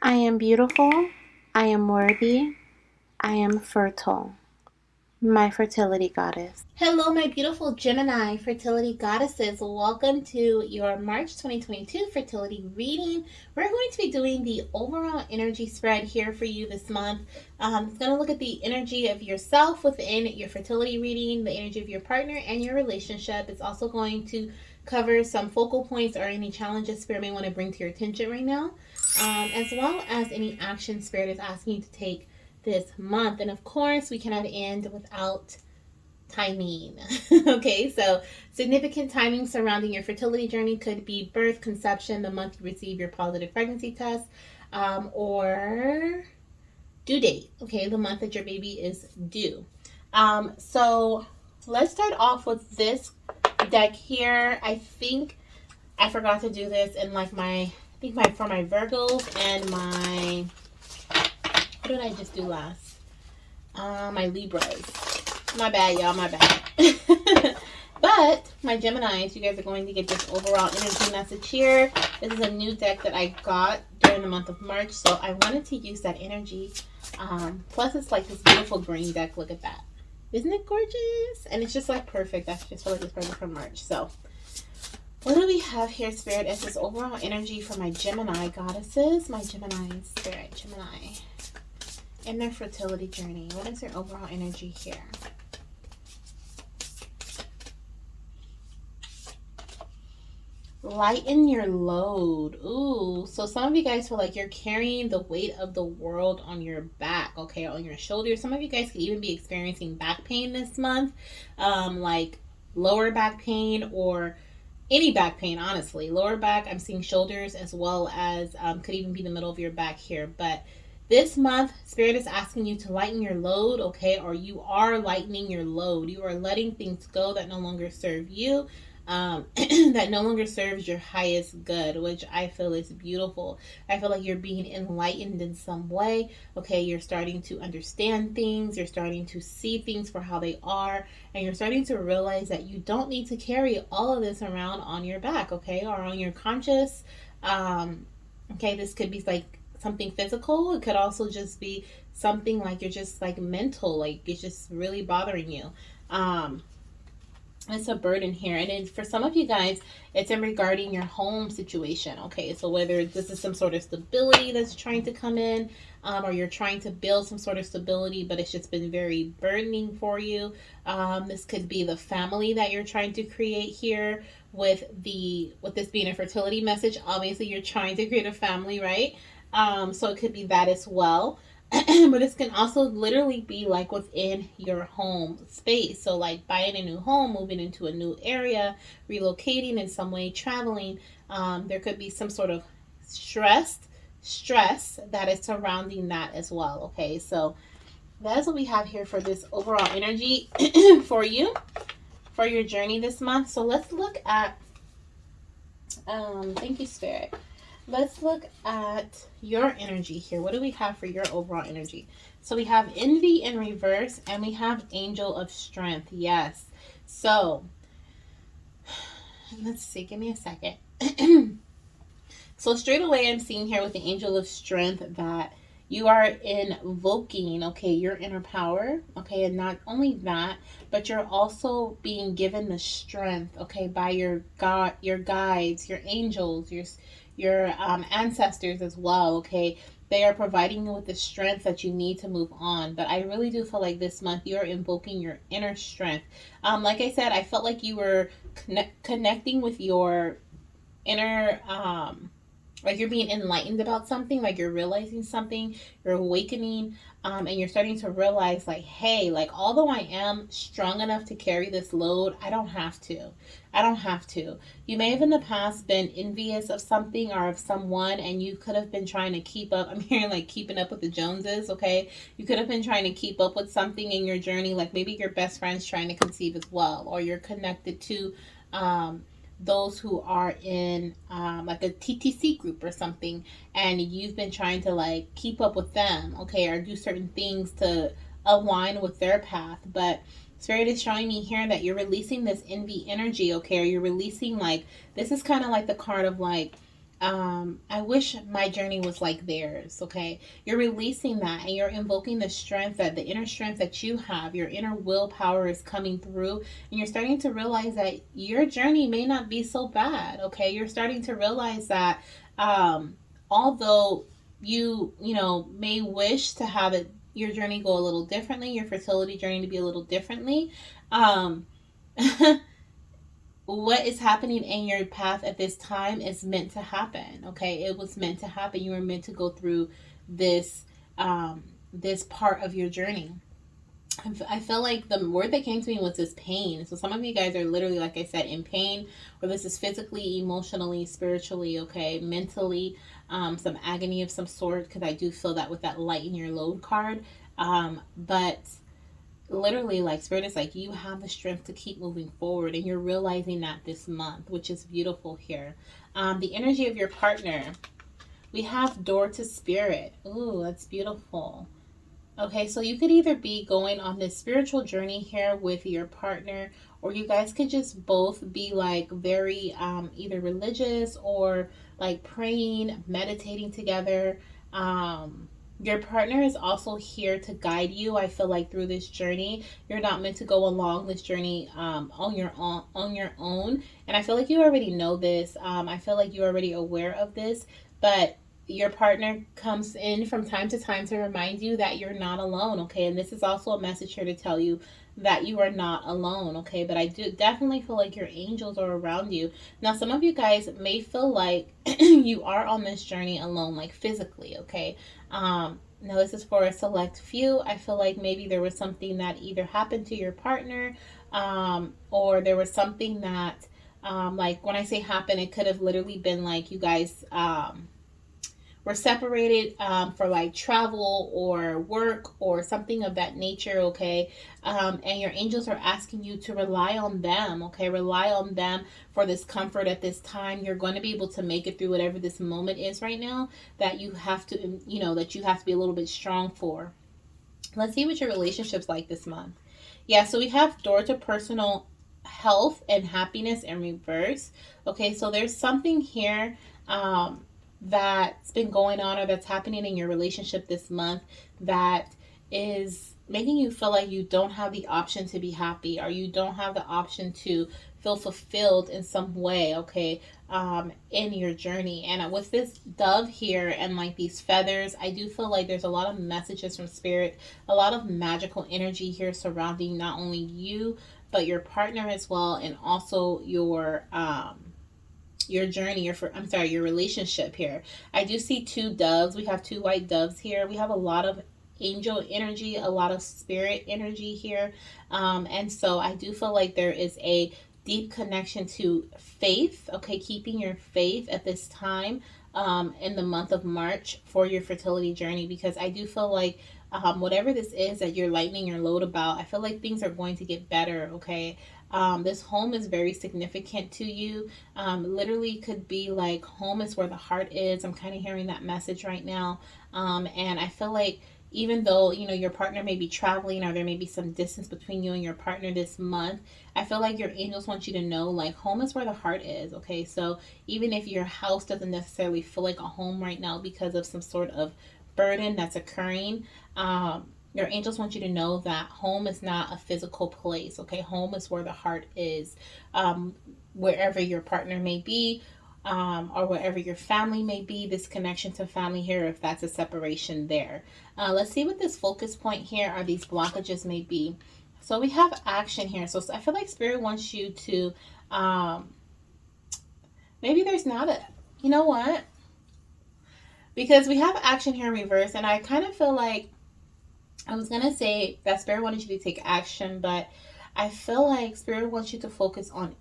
I am beautiful. I am worthy. I am fertile. My fertility goddess. Hello, my beautiful Gemini fertility goddesses. Welcome to your March 2022 fertility reading. We're going to be doing the overall energy spread here for you this month. It's going to look at the energy of yourself within your fertility reading, the energy of your partner, and your relationship. It's also going to cover some focal points or any challenges Spirit may want to bring to your attention right now, as well as any action Spirit is asking you to take this month. And of course, we cannot end without timing. Okay, so significant timing surrounding your fertility journey could be birth, conception, the month you receive your positive pregnancy test, or due date. Okay, the month that your baby is due. So let's start off with this deck here. I think I forgot to do this in like for my Virgos and my, what did I just do last? My Libras. My bad, y'all, my bad. But my Geminis, you guys are going to get this overall energy message here. This is a new deck that I got during the month of March, so I wanted to use that energy. Plus, it's like this beautiful green deck. Look at that. Isn't it gorgeous? And it's just like perfect. I just feel like it's perfect for March. So, what do we have here, Spirit, as this overall energy for my Gemini goddesses? My Gemini Spirit, Gemini. In their fertility journey, what is their overall energy here? Lighten your load. Ooh, so some of you guys feel like you're carrying the weight of the world on your back, okay, on your shoulders. Some of you guys could even be experiencing back pain this month, like lower back pain or any back pain, honestly. Lower back, I'm seeing shoulders as well as could even be the middle of your back here. But this month, Spirit is asking you to lighten your load, okay? Or you are lightening your load. You are letting things go that no longer serve you, that no longer serves your highest good, which I feel is beautiful. I feel like you're being enlightened in some way, okay? You're starting to understand things. You're starting to see things for how they are. And you're starting to realize that you don't need to carry all of this around on your back, okay? Or on your conscious. Okay, this could be like something physical. It could also just be something like you're just like mental, like it's just really bothering you. It's a burden here, and then for some of you guys it's in regarding your home situation. Okay, so whether this is some sort of stability that's trying to come in, or you're trying to build some sort of stability but it's just been very burdening for you. This could be the family that you're trying to create here with this being a fertility message. Obviously you're trying to create a family, right? So it could be that as well. But this can also literally be like within your home space. So like buying a new home, moving into a new area, relocating in some way, traveling. There could be some sort of stress that is surrounding that as well. Okay, so that is what we have here for this overall energy for you, for your journey this month. So let's look at, thank you, Spirit. Let's look at your energy here. What do we have for your overall energy? So we have envy in reverse and we have angel of strength. Yes. So let's see. Give me a second. So straight away I'm seeing here with the angel of strength that you are invoking, okay, your inner power, okay, and not only that, but you're also being given the strength, okay, by your God, your guides, your angels, your ancestors as well, okay. They are providing you with the strength that you need to move on. But I really do feel like this month you're invoking your inner strength. Like I said, I felt like you were connecting with your inner, like you're being enlightened about something, like you're realizing something, you're awakening, and you're starting to realize like, hey, like although I am strong enough to carry this load, I don't have to. You may have in the past been envious of something or of someone, and you could have been trying to keep up. I'm hearing like keeping up with the Joneses, okay? You could have been trying to keep up with something in your journey, like maybe your best friend's trying to conceive as well, or you're connected to those who are in like a TTC group or something, and you've been trying to like keep up with them, okay, or do certain things to align with their path. But Spirit is showing me here that you're releasing this envy energy, okay, or you're releasing, like, this is kind of like the card of like I wish my journey was like theirs. Okay. You're releasing that and you're invoking the strength, that the inner strength that you have, your inner willpower is coming through, and you're starting to realize that your journey may not be so bad. Okay. You're starting to realize that, although you may wish to have it, your journey go a little differently, your fertility journey to be a little differently, um, what is happening in your path at this time is meant to happen. Okay, it was meant to happen. You were meant to go through this this part of your journey. I feel like the word that came to me was this pain. So some of you guys are literally, like I said, in pain, or this is physically, emotionally, spiritually, okay, mentally, some agony of some sort, because I do feel that with that light in your load card. But literally, like, spirit is like, you have the strength to keep moving forward, and you're realizing that this month, which is beautiful here. The energy of your partner, we have door to spirit. Ooh, that's beautiful. Okay, so you could either be going on this spiritual journey here with your partner, or you guys could just both be like very either religious or like praying, meditating together. Your partner is also here to guide you. I feel like through this journey, you're not meant to go along this journey on your own. And I feel like you already know this. I feel like you're already aware of this, but your partner comes in from time to time to remind you that you're not alone, okay? And this is also a message here to tell you that you are not alone, okay? But I do definitely feel like your angels are around you. Now, some of you guys may feel like you are on this journey alone, like physically, okay? Now, this is for a select few. I feel like maybe there was something that either happened to your partner, or there was something that, like when I say happen, it could have literally been like you guys, we're separated for like travel or work or something of that nature, okay? And your angels are asking you to rely on them, okay? Rely on them for this comfort at this time. You're going to be able to make it through whatever this moment is right now that you have to, that you have to be a little bit strong for. Let's see what your relationship's like this month. Yeah, so we have door to personal health and happiness in reverse. Okay, so there's something here that's been going on or that's happening in your relationship this month that is making you feel like you don't have the option to be happy, or you don't have the option to feel fulfilled in some way, okay, in your journey. And with this dove here and like these feathers, I do feel like there's a lot of messages from spirit, a lot of magical energy here surrounding not only you, but your partner as well, and also your journey, your relationship here. I do see two doves. We have two white doves here. We have a lot of angel energy, a lot of spirit energy here. And so I do feel like there is a deep connection to faith, okay, keeping your faith at this time in the month of March for your fertility journey, because I do feel like whatever this is that you're lightening your load about, I feel like things are going to get better, okay? This home is very significant to you. Literally could be like home is where the heart is. I'm kind of hearing that message right now. And I feel like even though your partner may be traveling, or there may be some distance between you and your partner this month, I feel like your angels want you to know, like, home is where the heart is, okay? So even if your house doesn't necessarily feel like a home right now because of some sort of burden that's occurring, your angels want you to know that home is not a physical place, okay? Home is where the heart is. Wherever your partner may be, or wherever your family may be, this connection to family here, if that's a separation there. Let's see what this focus point here are, these blockages may be. So we have action here. So I feel like spirit wants you to, maybe there's not a, you know what? Because we have action here in reverse, and I kind of feel like, I was going to say that spirit wanted you to take action, but I feel like spirit wants you to focus on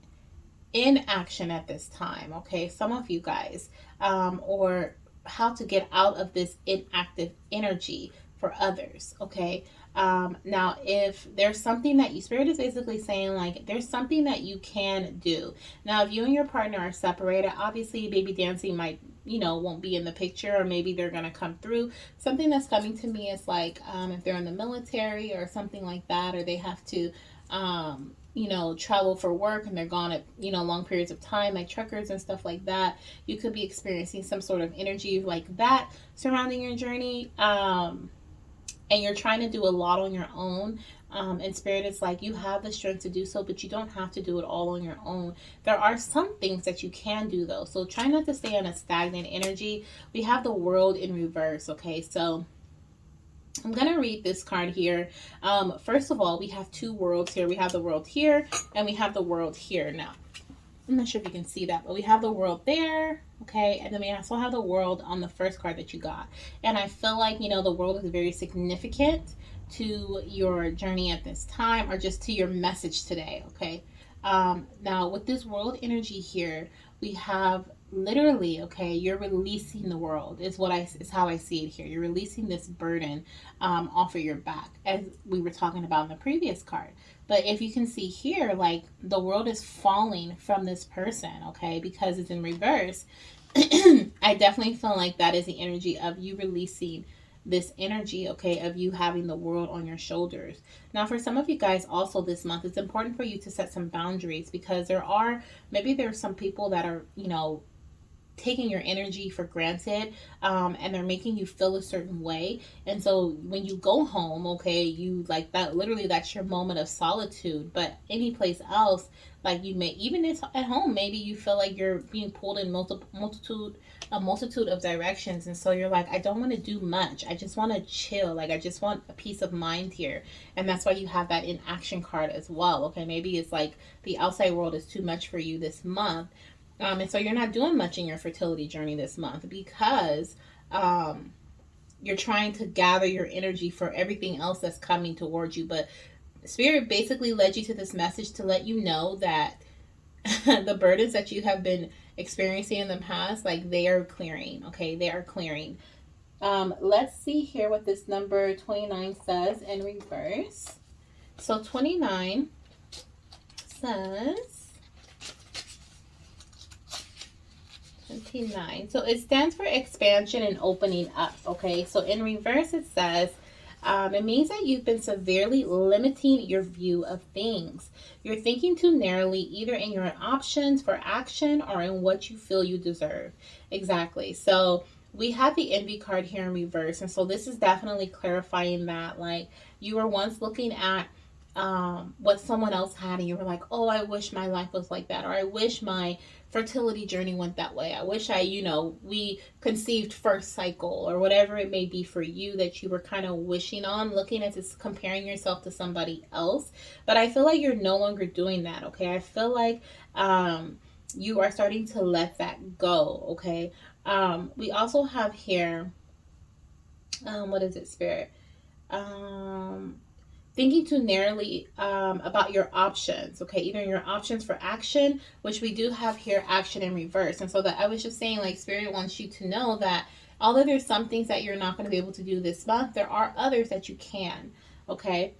inaction at this time, okay? Some of you guys, or how to get out of this inactive energy for others, okay? Now, if there's something that you, spirit is basically saying, like, there's something that you can do. Now, if you and your partner are separated, obviously baby dancing might, won't be in the picture, or maybe they're going to come through. Something that's coming to me is like, if they're in the military or something like that, or they have to, travel for work and they're gone at, long periods of time, like truckers and stuff like that. You could be experiencing some sort of energy like that surrounding your journey. And you're trying to do a lot on your own. And Spirit is like, you have the strength to do so, but you don't have to do it all on your own. There are some things that you can do, though. So try not to stay on a stagnant energy. We have the World in reverse, okay? So I'm going to read this card here. First of all, we have two worlds here. We have the world here, and we have the world here. Now, I'm not sure if you can see that, but we have the world there, okay? And then we also have the world on the first card that you got. And I feel like, the world is very significant to your journey at this time, or just to your message today, okay? Now, with this world energy here, we have literally, okay, you're releasing the world is how I see it here. You're releasing this burden off of your back, as we were talking about in the previous card. But if you can see here, like, the world is falling from this person, okay, because it's in reverse. I definitely feel like that is the energy of you releasing this energy, okay, of you having the world on your shoulders. Now, for some of you guys also this month, it's important for you to set some boundaries, because maybe there's some people that are, taking your energy for granted, and they're making you feel a certain way. And so when you go home, okay, you like that, literally that's your moment of solitude. But any place else, like, you may, even at home, maybe you feel like you're being pulled in a multitude of directions. And so you're like, I don't want to do much, I just want to chill, like, I just want a peace of mind here. And that's why you have that inaction card as well, okay? Maybe it's like the outside world is too much for you this month. And so you're not doing much in your fertility journey this month, because you're trying to gather your energy for everything else that's coming towards you. But Spirit basically led you to this message to let you know that the burdens that you have been experiencing in the past, like, they are clearing, okay? They are clearing. Let's see here what this number 29 says in reverse. So 29 says... 29. So it stands for expansion and opening up, okay? So in reverse, it says, it means that you've been severely limiting your view of things. You're thinking too narrowly, either in your options for action or in what you feel you deserve. Exactly. So we have the envy card here in reverse. And so this is definitely clarifying that, like, you were once looking at what someone else had, and you were like, oh, I wish my life was like that, or I wish my fertility journey went that way. I wish we conceived first cycle, or whatever it may be for you that you were kind of wishing on, looking at this, comparing yourself to somebody else. But I feel like you're no longer doing that, okay? I feel like you are starting to let that go, okay? We also have here, what is it, Spirit? Thinking too narrowly about your options, okay? Either your options for action, which we do have here, action in reverse. And so that I was just saying, like, Spirit wants you to know that although there's some things that you're not going to be able to do this month, there are others that you can, okay?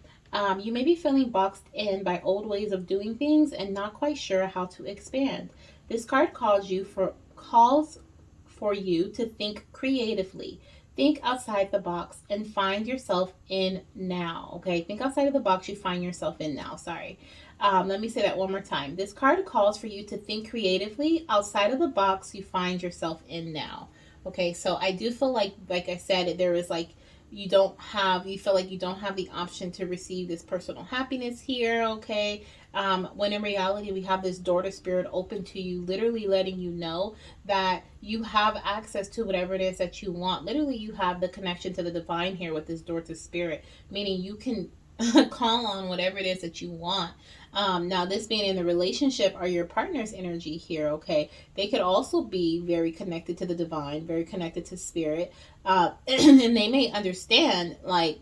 You may be feeling boxed in by old ways of doing things and not quite sure how to expand. This card calls for you to think creatively. Think outside the box and find yourself in now, okay? Think outside of the box you find yourself in now, sorry. Let me say that one more time. This card calls for you to think creatively outside of the box you find yourself in now, okay? So I do feel like I said, there is like, you feel like you don't have the option to receive this personal happiness here, okay? When in reality, we have this door to Spirit open to you, literally letting you know that you have access to whatever it is that you want. Literally, you have the connection to the divine here with this door to Spirit, meaning you can call on whatever it is that you want. Now, this being in the relationship or your partner's energy here, okay, they could also be very connected to the divine, very connected to Spirit, and they may understand, like,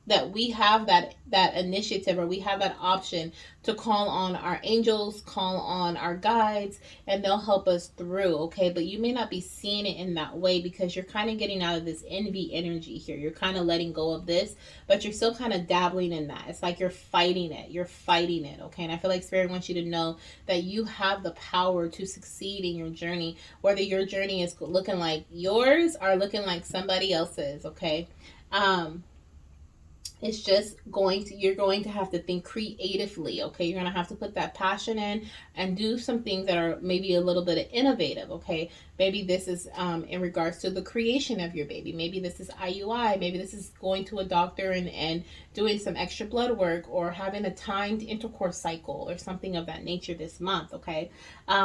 that we have that initiative, or we have that option to call on our angels, call on our guides, and they'll help us through, okay? But you may not be seeing it in that way, because you're kind of getting out of this envy energy here. You're kind of letting go of this, but you're still kind of dabbling in that. It's like you're fighting it, okay? And I feel like Spirit wants you to know that you have the power to succeed in your journey, whether your journey is looking like yours or looking like somebody else's, okay? It's just you're going to have to think creatively, okay? You're going to have to put that passion in and do some things that are maybe a little bit of innovative, okay? Maybe this is in regards to the creation of your baby. Maybe this is IUI. Maybe this is going to a doctor and doing some extra blood work, or having a timed intercourse cycle or something of that nature this month, okay?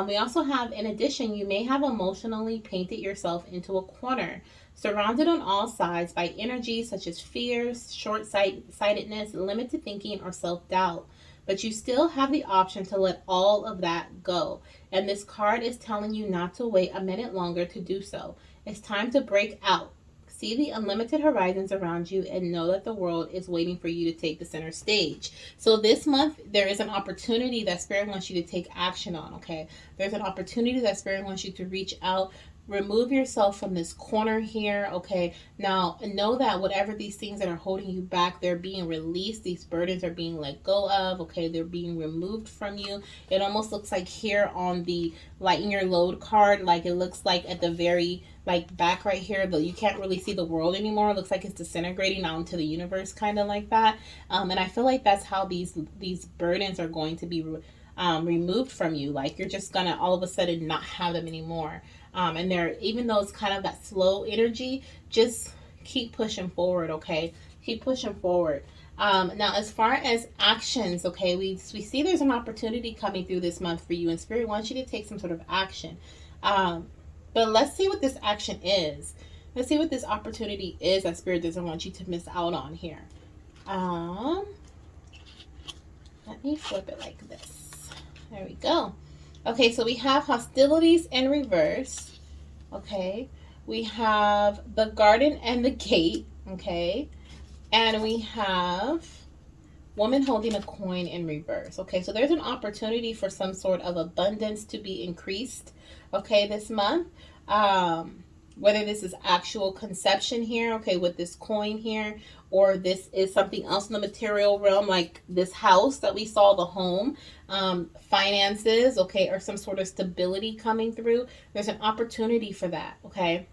We also have, in addition, you may have emotionally painted yourself into a corner, surrounded on all sides by energies such as fears, short-sightedness, limited thinking, or self-doubt. But you still have the option to let all of that go. And this card is telling you not to wait a minute longer to do so. It's time to break out. See the unlimited horizons around you and know that the world is waiting for you to take the center stage. So this month, there is an opportunity that Spirit wants you to take action on, okay? There's an opportunity that Spirit wants you to reach out. Remove yourself from this corner here, okay? Now, know that whatever these things that are holding you back, they're being released. These burdens are being let go of, okay? They're being removed from you. It almost looks like here on the lighten your load card, like it looks like at the very like back right here, though you can't really see the world anymore. It looks like it's disintegrating out into the universe, kind of like that. And I feel like that's how these burdens are going to be removed from you. Like you're just gonna all of a sudden not have them anymore. And they're, even though it's kind of that slow energy, just keep pushing forward, okay? Keep pushing forward. Now, as far as actions, okay, we see there's an opportunity coming through this month for you, and Spirit wants you to take some sort of action. But let's see what this action is. Let's see what this opportunity is that Spirit doesn't want you to miss out on here. Let me flip it like this. There we go. Okay, so we have hostilities in reverse. Okay, we have the garden and the gate. Okay, and we have woman holding a coin in reverse. Okay, so there's an opportunity for some sort of abundance to be increased, okay, this month. Whether this is actual conception here, okay, with this coin here, or this is something else in the material realm, like this house that we saw, the home, finances, okay, or some sort of stability coming through. There's an opportunity for that, okay?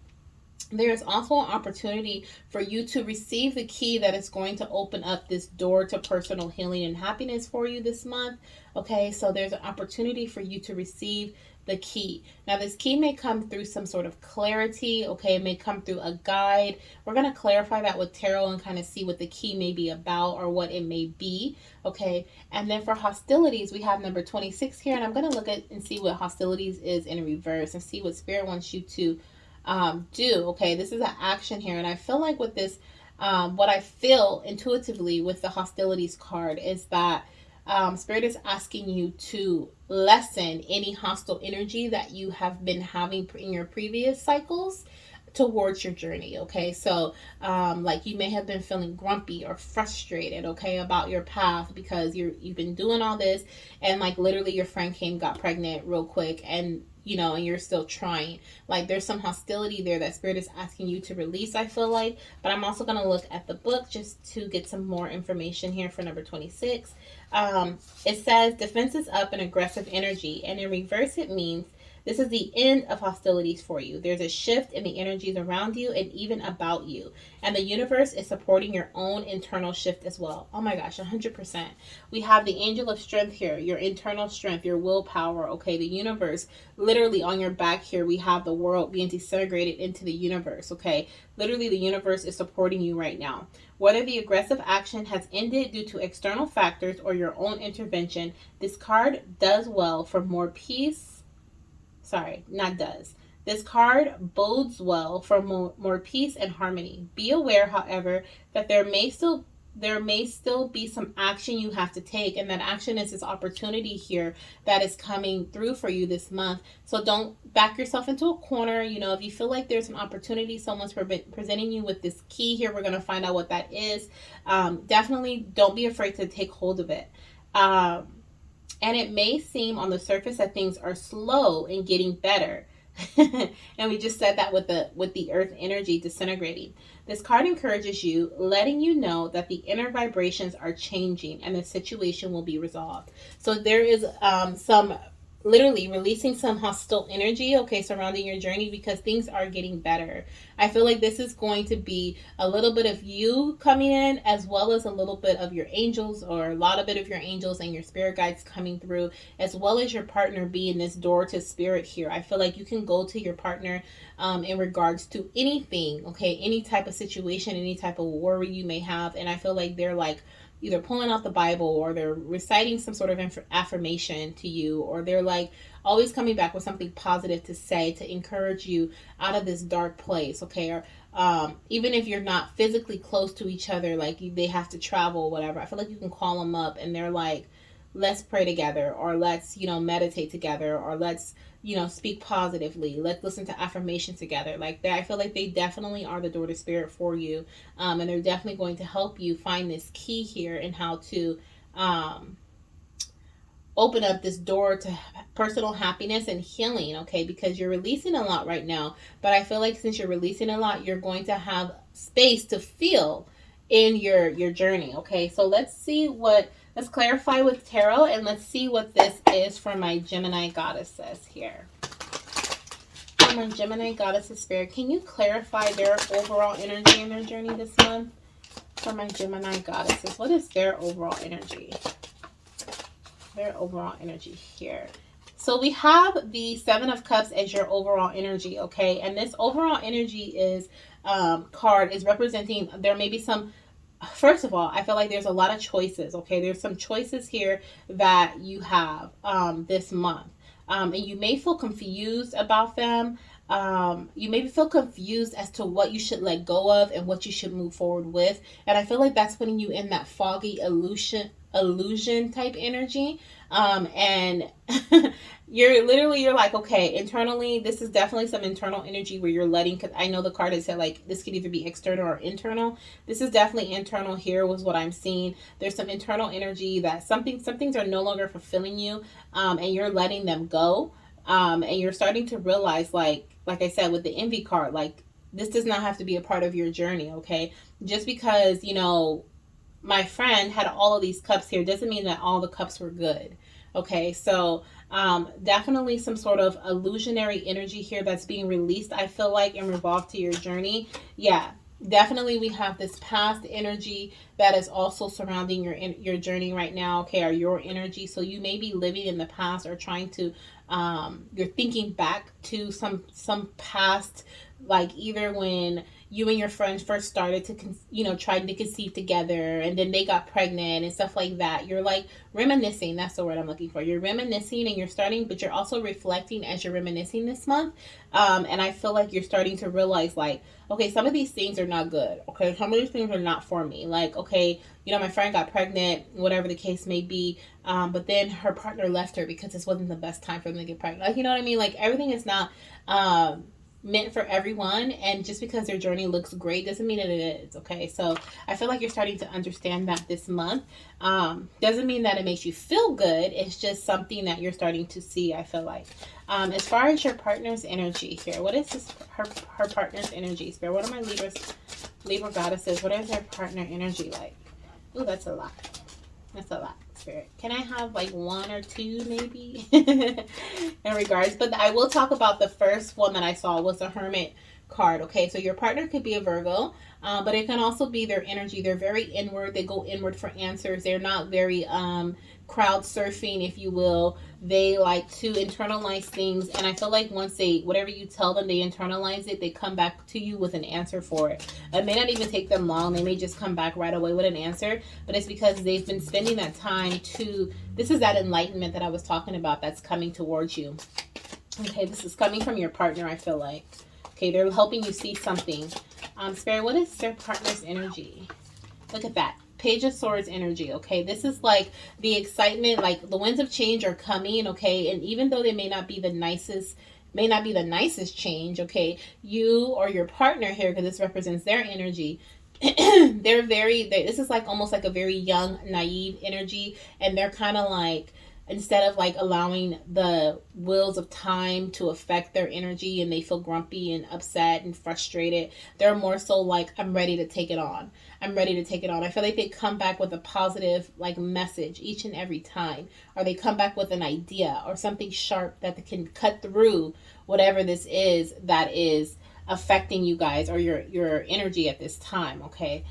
There's also an opportunity for you to receive the key that is going to open up this door to personal healing and happiness for you this month. Okay, so there's an opportunity for you to receive the key. Now, this key may come through some sort of clarity. Okay, it may come through a guide. We're going to clarify that with tarot and kind of see what the key may be about or what it may be. Okay, and then for hostilities, we have number 26 here, and I'm going to look at and see what hostilities is in reverse and see what Spirit wants you to do. Okay, this is an action here, and I feel like with this, what I feel intuitively with the hostilities card is that Spirit is asking you to lessen any hostile energy that you have been having in your previous cycles towards your journey. Okay, so like you may have been feeling grumpy or frustrated, okay, about your path because you've been doing all this, and like literally your friend got pregnant real quick, and you know, and you're still trying. Like there's some hostility there that Spirit is asking you to release, I feel like. But I'm also going to look at the book just to get some more information here for number 26. It says defenses up and aggressive energy, and in reverse it means this is the end of hostilities for you. There's a shift in the energies around you and even about you. And the universe is supporting your own internal shift as well. Oh my gosh, 100%. We have the angel of strength here, your internal strength, your willpower. Okay, the universe, literally on your back here, we have the world being disintegrated into the universe. Okay, literally the universe is supporting you right now. Whether the aggressive action has ended due to external factors or your own intervention, this card does well for more peace. Sorry, not does. This card bodes well for more peace and harmony. Be aware, however, that there may still be some action you have to take, and that action is this opportunity here that is coming through for you this month. So don't back yourself into a corner. You know, if you feel like there's an opportunity, someone's presenting you with this key here, we're going to find out what that is. Definitely don't be afraid to take hold of it. And it may seem on the surface that things are slow in getting better. And we just said that with the earth energy disintegrating. This card encourages you, letting you know that the inner vibrations are changing and the situation will be resolved. So there is some literally releasing some hostile energy, okay, surrounding your journey, because things are getting better. I feel like this is going to be a little bit of you coming in, as well as a little bit of your angels, or a lot of bit of your angels and your spirit guides coming through, as well as your partner being this door to spirit here. I feel like you can go to your partner in regards to anything, okay, any type of situation, any type of worry you may have, and I feel like they're like either pulling out the Bible, or they're reciting some sort of affirmation to you, or they're like always coming back with something positive to say to encourage you out of this dark place, okay? Or even if you're not physically close to each other, like they have to travel or whatever, I feel like you can call them up and they're like, let's pray together, or let's, meditate together, or let's, speak positively. Let's listen to affirmation together. Like that, I feel like they definitely are the door to spirit for you. And they're definitely going to help you find this key here in how to open up this door to personal happiness and healing, okay? Because you're releasing a lot right now, but I feel like since you're releasing a lot, you're going to have space to feel in your journey, okay? So let's clarify with tarot, and let's see what this is for my Gemini goddesses here. For my Gemini goddesses spirit, can you clarify their overall energy in their journey this month? For my Gemini goddesses, what is their overall energy? Their overall energy here. So we have the Seven of Cups as your overall energy, okay? And this overall energy is card is representing, there may be some, first of all, I feel like there's a lot of choices, okay? There's some choices here that you have this month. And you may feel confused about them. You maybe feel confused as to what you should let go of and what you should move forward with. And I feel like that's putting you in that foggy illusion type energy. And you're like, okay, internally, this is definitely some internal energy where you're letting, because I know the card has said like this could either be external or internal. This is definitely internal here was what I'm seeing. There's some internal energy that some things are no longer fulfilling you, and you're letting them go. And you're starting to realize, like I said, with the envy card, like this does not have to be a part of your journey, okay? Just because, my friend had all of these cups here doesn't mean that all the cups were good. Okay, so definitely some sort of illusionary energy here that's being released, I feel like, and revolved to your journey. Yeah, definitely we have this past energy that is also surrounding your journey right now, okay, or your energy. So you may be living in the past, or trying to you're thinking back to some past, like either when you and your friends first started to trying to conceive together, and then they got pregnant and stuff like that. You're like reminiscing, that's the word I'm looking for. You're reminiscing, and you're starting, but you're also reflecting as you're reminiscing this month. And I feel like you're starting to realize, like, okay, some of these things are not good, okay, some of these things are not for me. Like, okay, my friend got pregnant, whatever the case may be, but then her partner left her because this wasn't the best time for them to get pregnant. Like, you know what I mean? Like, everything is not meant for everyone, and just because their journey looks great doesn't mean that it is, okay? So I feel like you're starting to understand that this month. Doesn't mean that it makes you feel good. It's just something that you're starting to see, I feel like. As far as your partner's energy here, what is this her partner's energy, Spirit? What are my Libra goddesses? What is their partner energy like? Ooh, that's a lot. That's a lot, Spirit. Can I have like one or two maybe in regards? But I will talk about the first one that I saw was the Hermit card. Okay, so your partner could be a Virgo, but it can also be their energy. They're very inward. They go inward for answers. They're not very crowd surfing, if you will. They like to internalize things, and I feel like once whatever you tell them, they internalize it, they come back to you with an answer for it. It may not even take them long. They may just come back right away with an answer, but it's because they've been spending that time this is that enlightenment that I was talking about that's coming towards you. Okay, this is coming from your partner, I feel like. Okay, they're helping you see something. Spirit, what is their partner's energy? Look at that. Page of Swords energy, okay? This is like the excitement, like the winds of change are coming, okay? And even though they may not be the nicest change, okay? You or your partner here, because this represents their energy, this is like almost like a very young, naive energy, and they're kind of like, instead of like allowing the wheels of time to affect their energy and they feel grumpy and upset and frustrated, they're more so like, I'm ready to take it on. I'm ready to take it on. I feel like they come back with a positive like message each and every time, or they come back with an idea or something sharp that can cut through whatever this is that is affecting you guys or your energy at this time. Okay.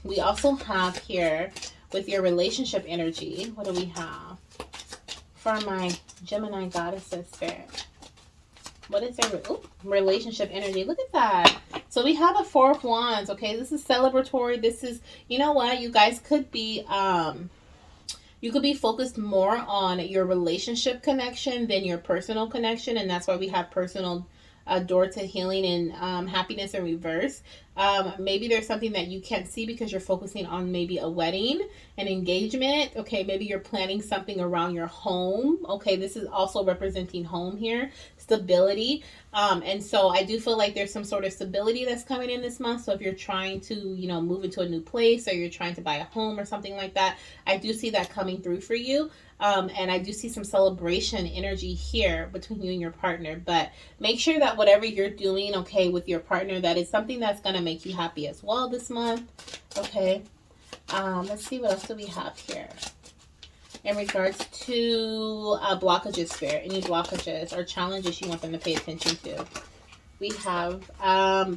We also have here with your relationship energy, what do we have for my Gemini goddesses spirit? What is their relationship energy? Look at that. So we have a Four of Wands. Okay, this is celebratory. This is, you know what, you guys could be you could be focused more on your relationship connection than your personal connection, and that's why we have personal door to healing and happiness in reverse. Maybe there's something that you can't see because you're focusing on maybe a wedding, an engagement. Okay, maybe you're planning something around your home. Okay, this is also representing home here, stability. And so I do feel like there's some sort of stability that's coming in this month. So if you're trying to, you know, move into a new place or you're trying to buy a home or something like that, I do see that coming through for you. And I do see some celebration energy here between you and your partner. But make sure that whatever you're doing, okay, with your partner, that is something that's going to make you happy as well this month. Okay. Let's see, what else do we have here in regards to blockages, spirit. Any blockages or challenges you want them to pay attention to. We have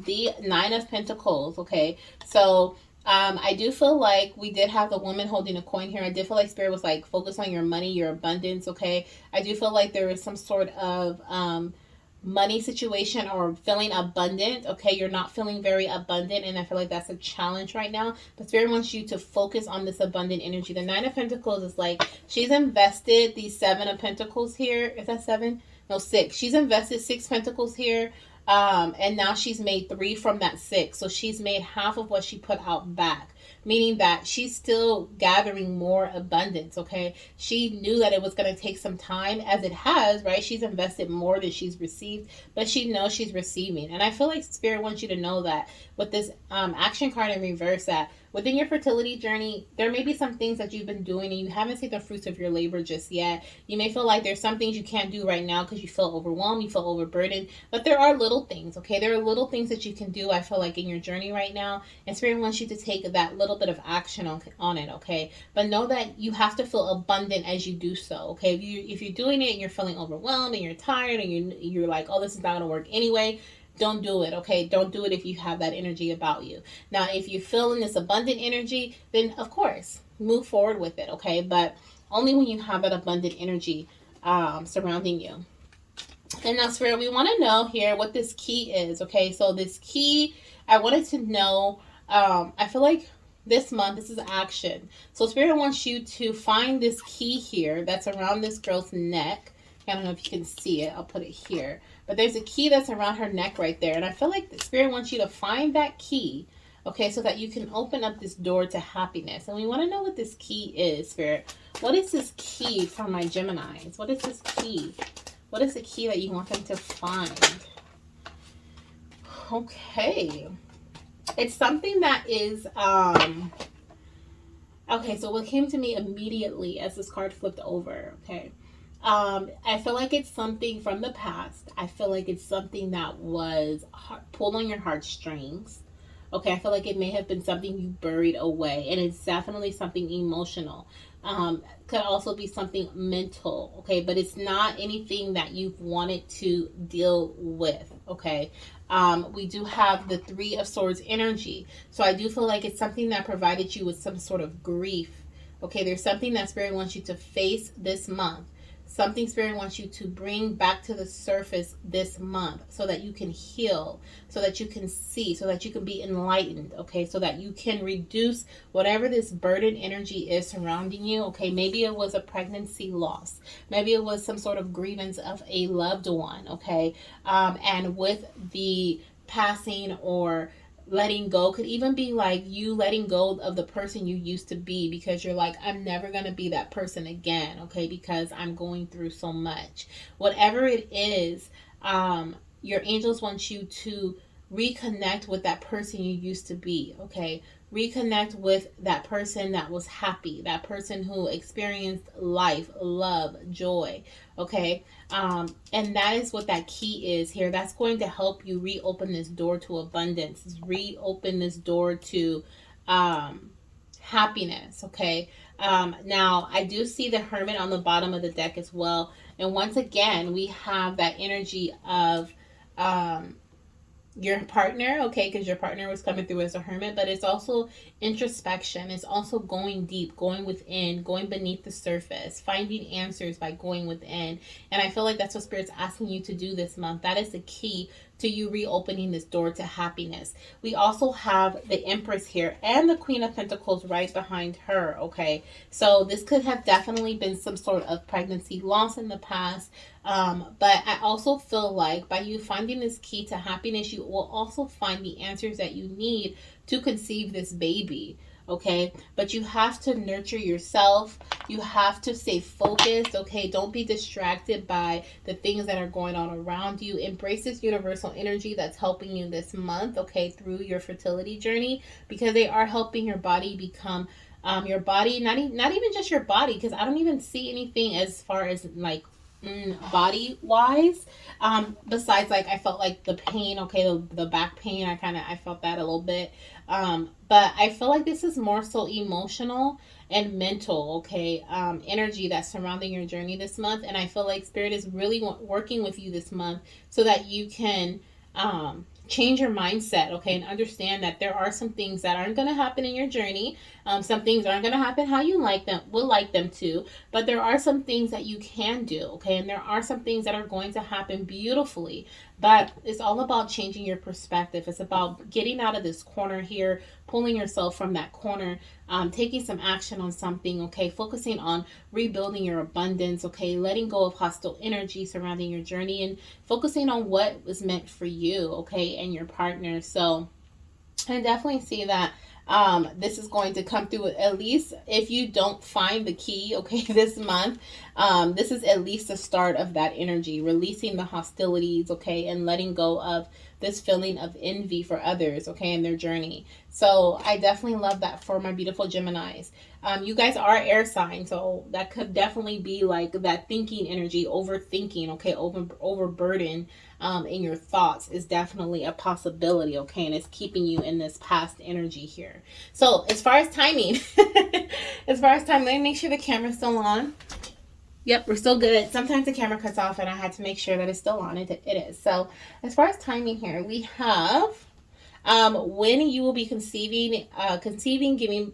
the Nine of Pentacles. Okay. So I do feel like we did have the woman holding a coin here. I did feel like spirit was like, focus on your money, your abundance. Okay. I do feel like there is some sort of money situation or feeling abundant. Okay, you're not feeling very abundant, and I feel like that's a challenge right now. But spirit wants you to focus on this abundant energy. The Nine of Pentacles is like, she's invested the Seven of Pentacles here. Is that seven? No, six. She's invested 6 pentacles here. And now she's made 3 from that 6. So she's made half of what she put out back, meaning that she's still gathering more abundance. Okay. She knew that it was going to take some time, as it has, right? She's invested more than she's received, but she knows she's receiving. And I feel like spirit wants you to know that with this action card in reverse, that within your fertility journey, there may be some things that you've been doing and you haven't seen the fruits of your labor just yet. You may feel like there's some things you can't do right now because you feel overwhelmed, you feel overburdened, but there are little things, okay? There are little things that you can do, I feel like, in your journey right now, and spirit wants you to take that little bit of action on it, okay? But know that you have to feel abundant as you do so, okay? If you're doing it and you're feeling overwhelmed and you're tired and you're like, oh, this is not going to work anyway, don't do it, okay? Don't do it if you have that energy about you. Now, if you're feeling this abundant energy, then of course, move forward with it, okay? But only when you have that abundant energy surrounding you. And now, spirit, we want to know here what this key is, okay? So this key, I wanted to know, I feel like this month, this is action. So spirit wants you to find this key here that's around this girl's neck. I don't know if you can see it. I'll put it here. But there's a key that's around her neck right there. And I feel like the spirit wants you to find that key, okay, so that you can open up this door to happiness. And we want to know what this key is, spirit. What is this key for my Geminis? What is this key? What is the key that you want them to find? Okay. It's something that is, okay, so what came to me immediately as this card flipped over, okay? I feel like it's something from the past. I feel like it's something that was pulled on your heartstrings. Okay, I feel like it may have been something you buried away, and it's definitely something emotional. Could also be something mental, okay, but it's not anything that you've wanted to deal with, okay. We do have the Three of Swords energy, so I do feel like it's something that provided you with some sort of grief, okay. There's something that Spirit wants you to face this month. Something Spirit wants you to bring back to the surface this month so that you can heal, so that you can see, so that you can be enlightened, okay? So that you can reduce whatever this burden energy is surrounding you, okay? Maybe it was a pregnancy loss. Maybe it was some sort of grievance of a loved one, okay? And with the passing or letting go, could even be like you letting go of the person you used to be, because you're like, I'm never going to be that person again, okay, because I'm going through so much. Whatever it is, your angels want you to reconnect with that person you used to be, okay? reconnect with that person that was happy, that person who experienced life, love, joy. Okay. And that is what that key is here. That's going to help you reopen this door to abundance, reopen this door to um, happiness. Okay. Now, I do see the Hermit on the bottom of the deck as well. And once again, we have that energy of um, your partner, okay, because your partner was coming through as a hermit, but it's also introspection. It's also going deep, going within, going beneath the surface, finding answers by going within. And I feel like that's what Spirit's asking you to do this month. That is the key to you reopening this door to happiness. We also have the Empress here and the Queen of Pentacles right behind her, okay? So this could have definitely been some sort of pregnancy loss in the past. But I also feel like by you finding this key to happiness, you will also find the answers that you need to conceive this baby. Okay, but you have to nurture yourself. You have to stay focused. Okay, don't be distracted by the things that are going on around you. Embrace this universal energy that's helping you this month, okay, through your fertility journey, because they are helping your body become your body, not even just your body, because I don't even see anything as far as like body wise, besides like I felt like the pain, okay, the back pain, I felt that a little bit, but I feel like this is more so emotional and mental, okay, energy that's surrounding your journey this month. And I feel like Spirit is really working with you this month so that you can change your mindset, okay, and understand that there are some things that aren't going to happen in your journey. Some things aren't going to happen how you would like them to, but there are some things that you can do, okay, and there are some things that are going to happen beautifully. But it's all about changing your perspective. It's about getting out of this corner here, pulling yourself from that corner, taking some action on something, okay, focusing on rebuilding your abundance, okay, letting go of hostile energy surrounding your journey, and focusing on what was meant for you, okay, and your partner. So I definitely see that this is going to come through, at least if you don't find the key, okay, this month. This is at least the start of that energy, releasing the hostilities, okay, and letting go of this feeling of envy for others, okay, in their journey. So I definitely love that for my beautiful Geminis. You guys are air signs, so that could definitely be like that thinking energy, overthinking, okay, overburden in your thoughts is definitely a possibility, okay, and it's keeping you in this past energy here. So as far as timing, let me make sure the camera's still on. Yep, we're still good. Sometimes the camera cuts off and I had to make sure that it's still on. It is. So as far as timing here, we have when you will be conceiving,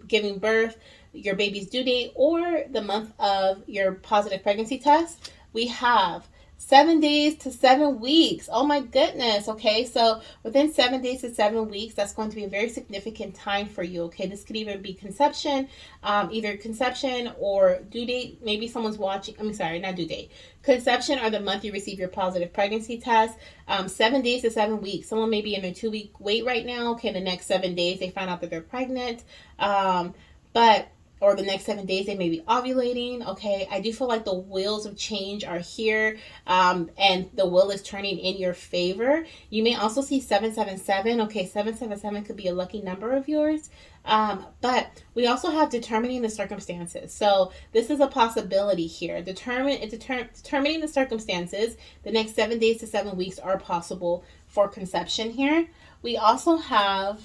giving birth, your baby's due date, or the month of your positive pregnancy test. We have 7 days to 7 weeks. Oh my goodness. Okay, so within 7 days to 7 weeks, that's going to be a very significant time for you. Okay, this could even be conception, either conception or due date. Maybe someone's watching. I'm sorry, not due date. Conception or the month you receive your positive pregnancy test. 7 days to 7 weeks. Someone may be in their 2-week wait right now. Okay, the next 7 days they find out that they're pregnant. Or the next 7 days they may be ovulating. Okay, I do feel like the wheels of change are here, and the wheel is turning in your favor. You may also see 777. Okay, 777 could be a lucky number of yours. But we also have determining the circumstances. So this is a possibility here. Determining the circumstances. The next 7 days to 7 weeks are possible for conception here. We also have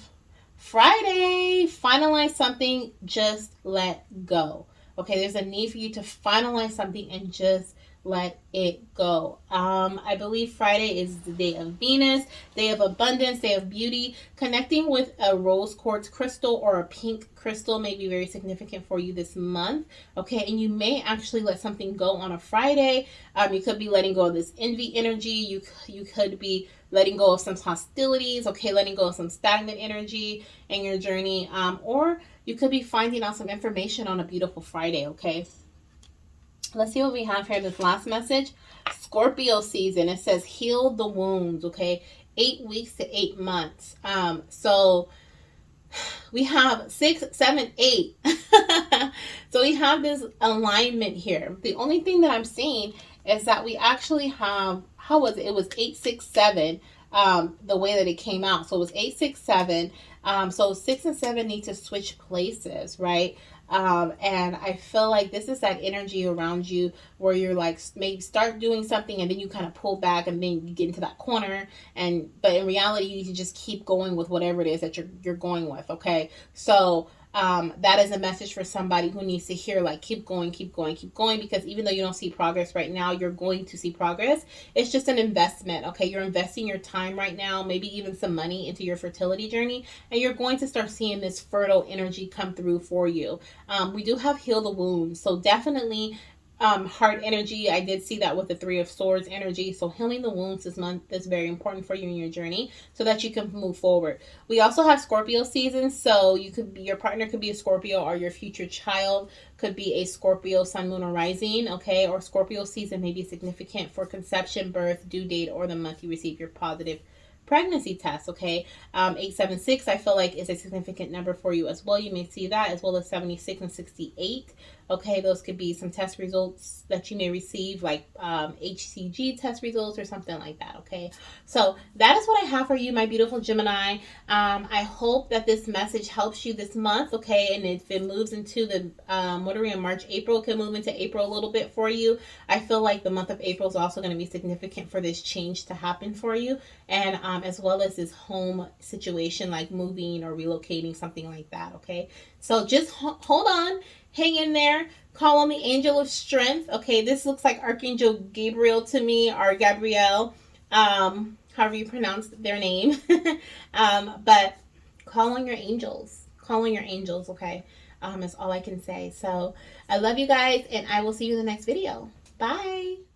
Friday, finalize something, just let go. Okay, there's a need for you to finalize something and just let it go. I believe Friday is the day of Venus, day of abundance, day of beauty. Connecting with a rose quartz crystal or a pink crystal may be very significant for you this month. Okay, and you may actually let something go on a Friday. You could be letting go of this envy energy. You could be letting go of some hostilities, okay, letting go of some stagnant energy in your journey, or you could be finding out some information on a beautiful Friday, okay? Let's see what we have here. This last message, Scorpio season. It says heal the wounds, okay? 8 weeks to 8 months. So we have 6, 7, 8. So we have this alignment here. The only thing that I'm seeing is that we actually have, how was it? It was 8, 6, 7. the way that it came out. So it was 867. So 6 and 7 need to switch places, right? And I feel like this is that energy around you where you're like maybe start doing something and then you kind of pull back and then you get into that corner, but in reality you need to just keep going with whatever it is that you're going with. Okay, so that is a message for somebody who needs to hear, like, keep going, keep going, keep going, because even though you don't see progress right now, you're going to see progress. It's just an investment. Okay, you're investing your time right now, maybe even some money into your fertility journey, and you're going to start seeing this fertile energy come through for you. We do have heal the wounds, so definitely heart energy. I did see that with the Three of Swords energy. So healing the wounds this month is very important for you in your journey so that you can move forward. We also have Scorpio season, so you could be, your partner could be a Scorpio, or your future child could be a Scorpio sun, moon, or rising. Okay, or Scorpio season may be significant for conception, birth, due date, or the month you receive your positive pregnancy test. Okay, 876 I feel like is a significant number for you as well. You may see that, as well as 76 and 68. Okay, those could be some test results that you may receive, like HCG test results or something like that. Okay, so that is what I have for you, my beautiful Gemini. I hope that this message helps you this month. Okay, and if it moves into the what are we in, March, April, can move into April a little bit for you. I feel like the month of April is also going to be significant for this change to happen for you, and as well as this home situation, like moving or relocating, something like that. Okay, so just hold on, hang in there, call on the angel of strength. Okay, this looks like Archangel Gabriel to me, or Gabrielle, however you pronounce their name. But call on your angels, call on your angels. Okay, is all I can say. So I love you guys, and I will see you in the next video. Bye.